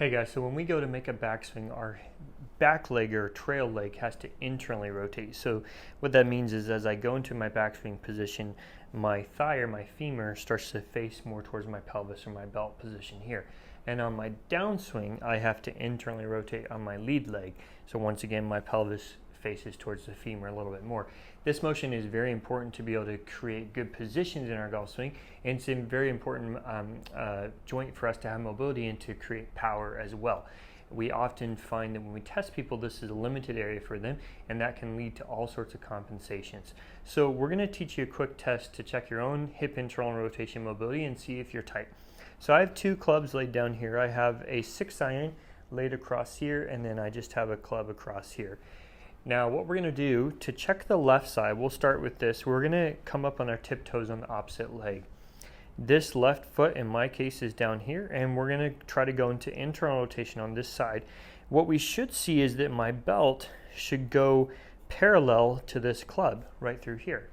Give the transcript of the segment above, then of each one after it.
Hey guys, so when we go to make a backswing, our back leg or trail leg has to internally rotate. So what that means is as I go into my backswing position, my thigh or my femur starts to face more towards my pelvis or my belt position here. And on my downswing, I have to internally rotate on my lead leg. So once again, my pelvis faces towards the femur a little bit more. This motion is very important to be able to create good positions in our golf swing, and it's a very important joint for us to have mobility and to create power as well. We often find that when we test people, this is a limited area for them, and that can lead to all sorts of compensations. So we're going to teach you a quick test to check your own hip internal rotation mobility and see if you're tight. So I have two clubs laid down here. I have a 6-iron laid across here, and then I just have a club across here. Now what we're going to do to check the left side, we'll start with this. We're going to come up on our tiptoes on the opposite leg. This left foot in my case is down here, and we're going to try to go into internal rotation on this side. What we should see is that my belt should go parallel to this club right through here.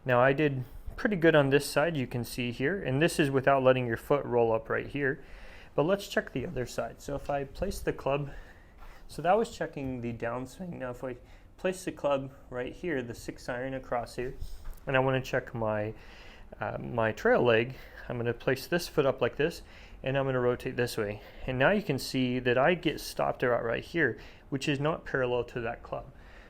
Now I did pretty good on this side, you can see here, and this is without letting your foot roll up right here. But let's check the other side. So if I place the club, so that was checking the downswing. Now if I place the club right here, the 6-iron across here, and I want to check my my trail leg, I'm going to place this foot up like this, and I'm going to rotate this way. And now you can see that I get stopped right here, which is not parallel to that club.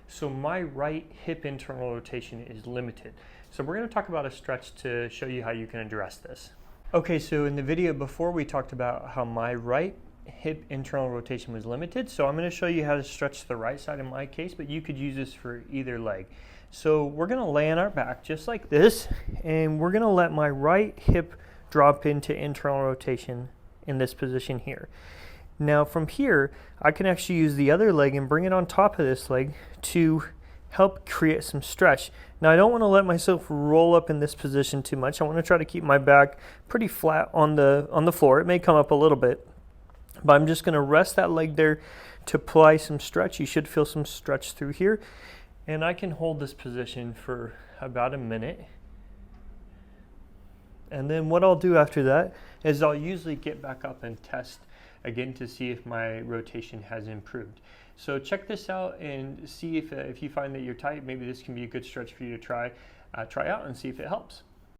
So my right hip internal rotation is limited. So we're going to talk about a stretch to show you how you can address this. Okay, so in the video before we talked about how my right hip internal rotation was limited, so I'm going to show you how to stretch the right side in my case, but you could use this for either leg. So we're going to lay on our back just like this, and we're going to let my right hip drop into internal rotation in this position here. Now from here, I can actually use the other leg and bring it on top of this leg to help create some stretch. Now I don't want to let myself roll up in this position too much. I want to try to keep my back pretty flat on the floor. It may come up a little bit, but I'm just going to rest that leg there to apply some stretch. You should feel some stretch through here. And I can hold this position for about a minute. And then what I'll do after that is I'll usually get back up and test again to see if my rotation has improved. So check this out and see if you find that you're tight. Maybe this can be a good stretch for you to try out and see if it helps.